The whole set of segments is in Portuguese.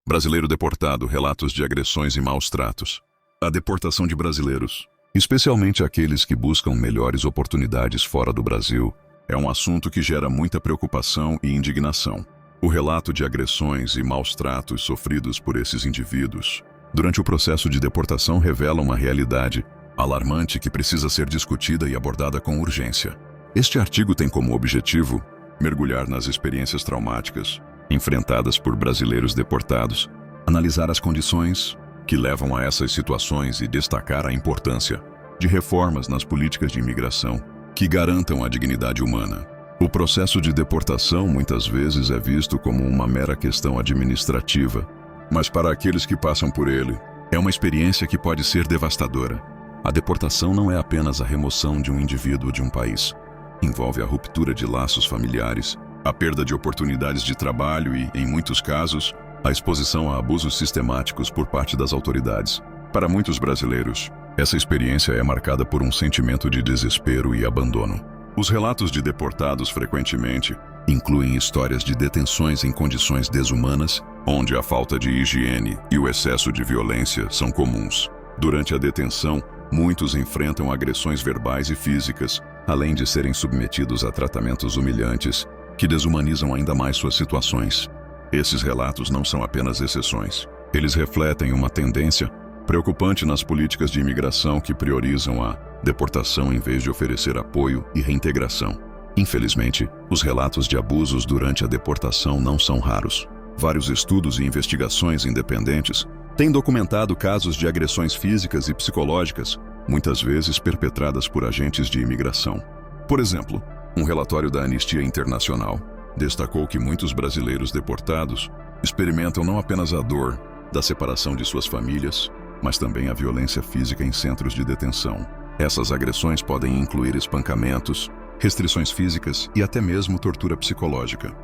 Brasileiro deportado, relatos de agressões e maus tratos. A deportação de brasileiros, especialmente aqueles que buscam melhores oportunidades fora do Brasil, é um assunto que gera muita preocupação e indignação. O relato de agressões e maus tratos sofridos por esses indivíduos durante o processo de deportação revela uma realidade alarmante que precisa ser discutida e abordada com urgência. Este artigo tem como objetivo mergulhar nas experiências traumáticas enfrentadas por brasileiros deportados, analisar as condições que levam a essas situações e destacar a importância de reformas nas políticas de imigração que garantam a dignidade humana. O processo de deportação muitas vezes é visto como uma mera questão administrativa, mas para aqueles que passam por ele, é uma experiência que pode ser devastadora. A deportação não é apenas a remoção de um indivíduo de um país. Envolve a ruptura de laços familiares, a perda de oportunidades de trabalho e, em muitos casos, a exposição a abusos sistemáticos por parte das autoridades. Para muitos brasileiros, essa experiência é marcada por um sentimento de desespero e abandono. Os relatos de deportados frequentemente incluem histórias de detenções em condições desumanas, onde a falta de higiene e o excesso de violência são comuns. Durante a detenção, muitos enfrentam agressões verbais e físicas, além de serem submetidos a tratamentos humilhantes, que desumanizam ainda mais suas situações. Esses relatos não são apenas exceções. Eles refletem uma tendência preocupante nas políticas de imigração que priorizam a deportação em vez de oferecer apoio e reintegração. Infelizmente, os relatos de abusos durante a deportação não são raros. Vários estudos e investigações independentes têm documentado casos de agressões físicas e psicológicas, muitas vezes perpetradas por agentes de imigração. Por exemplo, um relatório da Anistia Internacional destacou que muitos brasileiros deportados experimentam não apenas a dor da separação de suas famílias, mas também a violência física em centros de detenção. Essas agressões podem incluir espancamentos, restrições físicas e até mesmo tortura psicológica.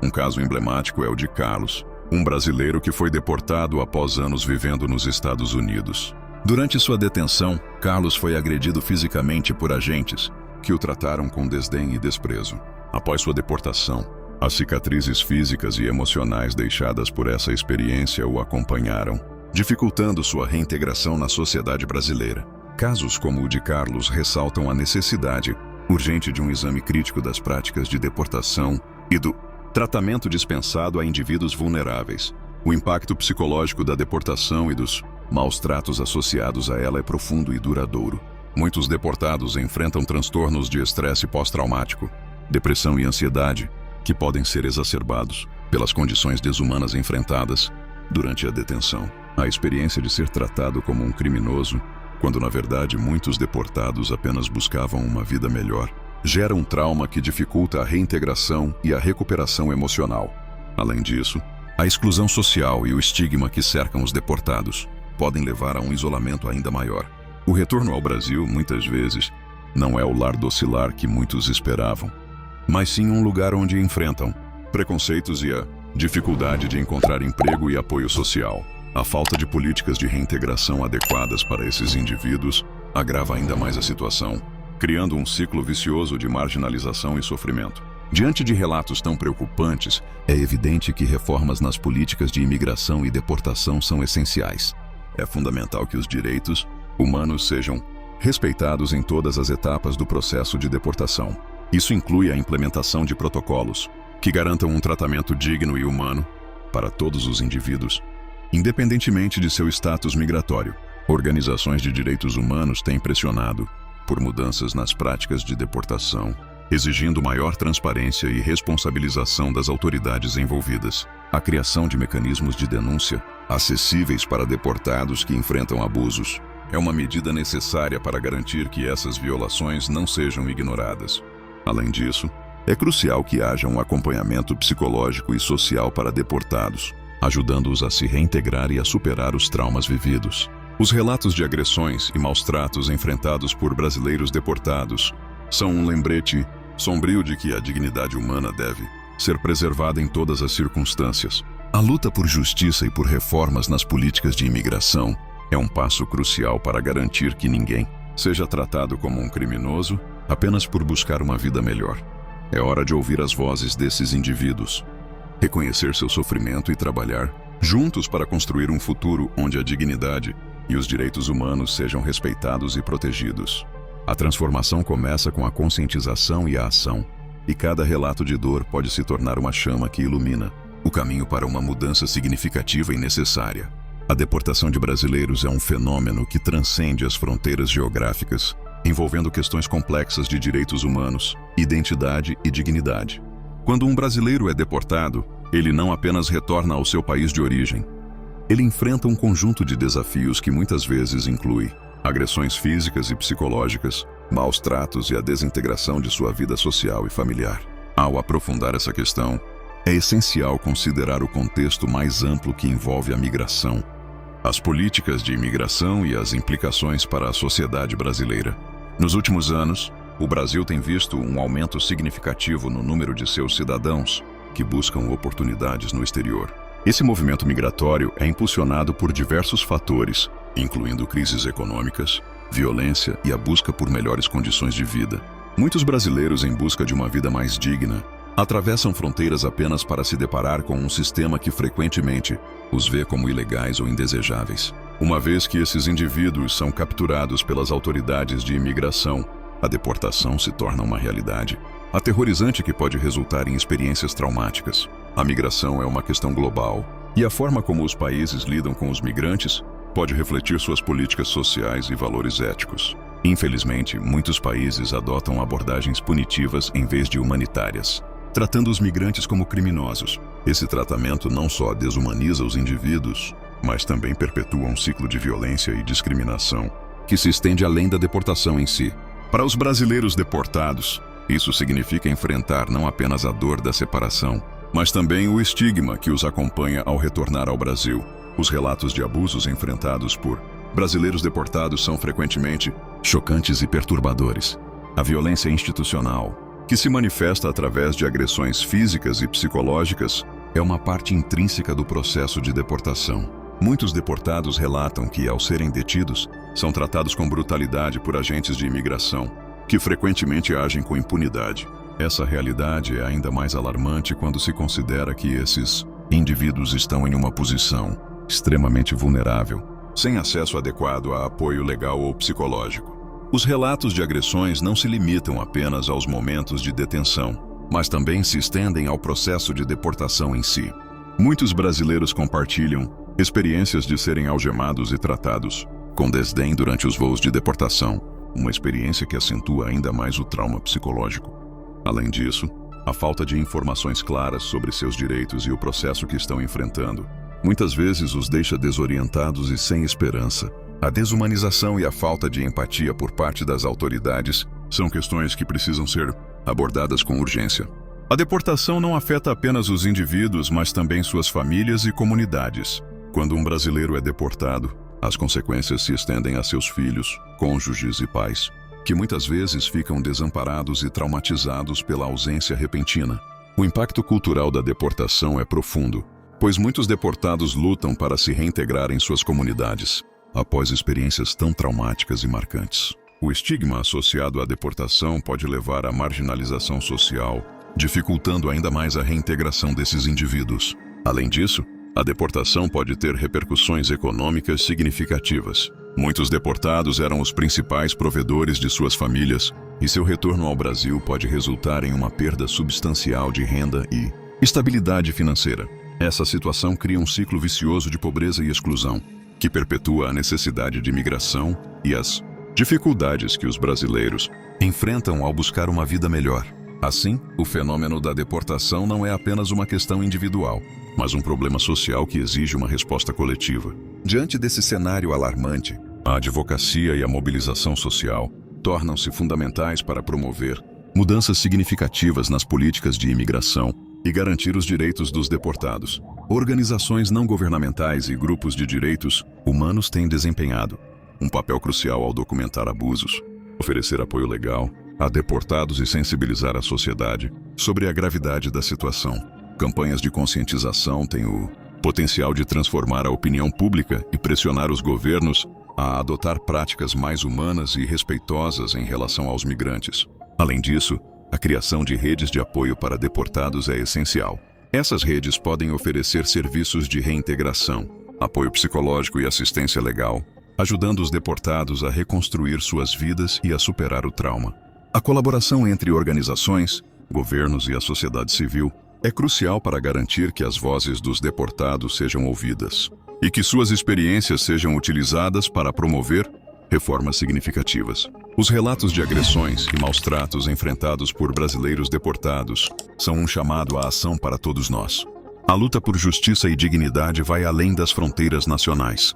Um caso emblemático é o de Carlos, um brasileiro que foi deportado após anos vivendo nos Estados Unidos. Durante sua detenção, Carlos foi agredido fisicamente por agentes que o trataram com desdém e desprezo. Após sua deportação, as cicatrizes físicas e emocionais deixadas por essa experiência o acompanharam, dificultando sua reintegração na sociedade brasileira. Casos como o de Carlos ressaltam a necessidade urgente de um exame crítico das práticas de deportação e do tratamento dispensado a indivíduos vulneráveis. O impacto psicológico da deportação e dos maus tratos associados a ela é profundo e duradouro. Muitos deportados enfrentam transtornos de estresse pós-traumático, depressão e ansiedade, que podem ser exacerbados pelas condições desumanas enfrentadas durante a detenção. A experiência de ser tratado como um criminoso, quando na verdade muitos deportados apenas buscavam uma vida melhor, gera um trauma que dificulta a reintegração e a recuperação emocional. Além disso, a exclusão social e o estigma que cercam os deportados podem levar a um isolamento ainda maior. O retorno ao Brasil, muitas vezes, não é o lar docilar que muitos esperavam, mas sim um lugar onde enfrentam preconceitos e a dificuldade de encontrar emprego e apoio social. A falta de políticas de reintegração adequadas para esses indivíduos agrava ainda mais a situação, criando um ciclo vicioso de marginalização e sofrimento. Diante de relatos tão preocupantes, é evidente que reformas nas políticas de imigração e deportação são essenciais. É fundamental que os direitos humanos sejam respeitados em todas as etapas do processo de deportação. Isso inclui a implementação de protocolos que garantam um tratamento digno e humano para todos os indivíduos, independentemente de seu status migratório. Organizações de direitos humanos têm pressionado por mudanças nas práticas de deportação, exigindo maior transparência e responsabilização das autoridades envolvidas. A criação de mecanismos de denúncia acessíveis para deportados que enfrentam abusos é uma medida necessária para garantir que essas violações não sejam ignoradas. Além disso, é crucial que haja um acompanhamento psicológico e social para deportados, ajudando-os a se reintegrar e a superar os traumas vividos. Os relatos de agressões e maus-tratos enfrentados por brasileiros deportados são um lembrete sombrio de que a dignidade humana deve ser preservada em todas as circunstâncias. A luta por justiça e por reformas nas políticas de imigração é um passo crucial para garantir que ninguém seja tratado como um criminoso apenas por buscar uma vida melhor. É hora de ouvir as vozes desses indivíduos, reconhecer seu sofrimento e trabalhar juntos para construir um futuro onde a dignidade e os direitos humanos sejam respeitados e protegidos. A transformação começa com a conscientização e a ação, e cada relato de dor pode se tornar uma chama que ilumina o caminho para uma mudança significativa e necessária. A deportação de brasileiros é um fenômeno que transcende as fronteiras geográficas, envolvendo questões complexas de direitos humanos, identidade e dignidade. Quando um brasileiro é deportado, ele não apenas retorna ao seu país de origem. Ele enfrenta um conjunto de desafios que muitas vezes inclui agressões físicas e psicológicas, maus tratos e a desintegração de sua vida social e familiar. Ao aprofundar essa questão, é essencial considerar o contexto mais amplo que envolve a migração, as políticas de imigração e as implicações para a sociedade brasileira. Nos últimos anos, o Brasil tem visto um aumento significativo no número de seus cidadãos que buscam oportunidades no exterior. Esse movimento migratório é impulsionado por diversos fatores, incluindo crises econômicas, violência e a busca por melhores condições de vida. Muitos brasileiros em busca de uma vida mais digna atravessam fronteiras apenas para se deparar com um sistema que frequentemente os vê como ilegais ou indesejáveis. Uma vez que esses indivíduos são capturados pelas autoridades de imigração, a deportação se torna uma realidade aterrorizante que pode resultar em experiências traumáticas. A migração é uma questão global, e a forma como os países lidam com os migrantes pode refletir suas políticas sociais e valores éticos. Infelizmente, muitos países adotam abordagens punitivas em vez de humanitárias, tratando os migrantes como criminosos. Esse tratamento não só desumaniza os indivíduos, mas também perpetua um ciclo de violência e discriminação que se estende além da deportação em si. Para os brasileiros deportados, isso significa enfrentar não apenas a dor da separação, mas também o estigma que os acompanha ao retornar ao Brasil. Os relatos de abusos enfrentados por brasileiros deportados são frequentemente chocantes e perturbadores. A violência institucional, que se manifesta através de agressões físicas e psicológicas, é uma parte intrínseca do processo de deportação. Muitos deportados relatam que, ao serem detidos, são tratados com brutalidade por agentes de imigração, que frequentemente agem com impunidade. Essa realidade é ainda mais alarmante quando se considera que esses indivíduos estão em uma posição extremamente vulnerável, sem acesso adequado a apoio legal ou psicológico. Os relatos de agressões não se limitam apenas aos momentos de detenção, mas também se estendem ao processo de deportação em si. Muitos brasileiros compartilham experiências de serem algemados e tratados com desdém durante os voos de deportação, uma experiência que acentua ainda mais o trauma psicológico. Além disso, a falta de informações claras sobre seus direitos e o processo que estão enfrentando muitas vezes os deixa desorientados e sem esperança. A desumanização e a falta de empatia por parte das autoridades são questões que precisam ser abordadas com urgência. A deportação não afeta apenas os indivíduos, mas também suas famílias e comunidades. Quando um brasileiro é deportado, as consequências se estendem a seus filhos, cônjuges e pais, que muitas vezes ficam desamparados e traumatizados pela ausência repentina. O impacto cultural da deportação é profundo, pois muitos deportados lutam para se reintegrar em suas comunidades, após experiências tão traumáticas e marcantes. O estigma associado à deportação pode levar à marginalização social, dificultando ainda mais a reintegração desses indivíduos. Além disso, a deportação pode ter repercussões econômicas significativas. Muitos deportados eram os principais provedores de suas famílias, e seu retorno ao Brasil pode resultar em uma perda substancial de renda e estabilidade financeira. Essa situação cria um ciclo vicioso de pobreza e exclusão, que perpetua a necessidade de imigração e as dificuldades que os brasileiros enfrentam ao buscar uma vida melhor. Assim, o fenômeno da deportação não é apenas uma questão individual, mas um problema social que exige uma resposta coletiva. Diante desse cenário alarmante, a advocacia e a mobilização social tornam-se fundamentais para promover mudanças significativas nas políticas de imigração e garantir os direitos dos deportados. Organizações não governamentais e grupos de direitos humanos têm desempenhado um papel crucial ao documentar abusos, oferecer apoio legal a deportados e sensibilizar a sociedade sobre a gravidade da situação. Campanhas de conscientização têm o potencial de transformar a opinião pública e pressionar os governos a adotar práticas mais humanas e respeitosas em relação aos migrantes. Além disso, a criação de redes de apoio para deportados é essencial. Essas redes podem oferecer serviços de reintegração, apoio psicológico e assistência legal, ajudando os deportados a reconstruir suas vidas e a superar o trauma. A colaboração entre organizações, governos e a sociedade civil é crucial para garantir que as vozes dos deportados sejam ouvidas e que suas experiências sejam utilizadas para promover reformas significativas. Os relatos de agressões e maus-tratos enfrentados por brasileiros deportados são um chamado à ação para todos nós. A luta por justiça e dignidade vai além das fronteiras nacionais.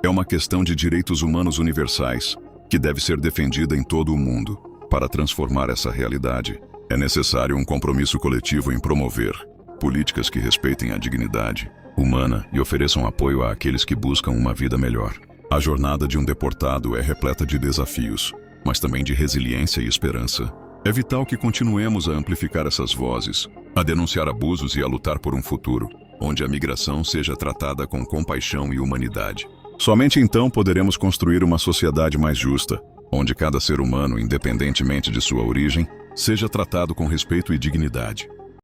É uma questão de direitos humanos universais que deve ser defendida em todo o mundo. Para transformar essa realidade, é necessário um compromisso coletivo em promover políticas que respeitem a dignidade humana e ofereçam apoio àqueles que buscam uma vida melhor. A jornada de um deportado é repleta de desafios, mas também de resiliência e esperança. É vital que continuemos a amplificar essas vozes, a denunciar abusos e a lutar por um futuro, onde a migração seja tratada com compaixão e humanidade. Somente então poderemos construir uma sociedade mais justa, onde cada ser humano, independentemente de sua origem, seja tratado com respeito e dignidade.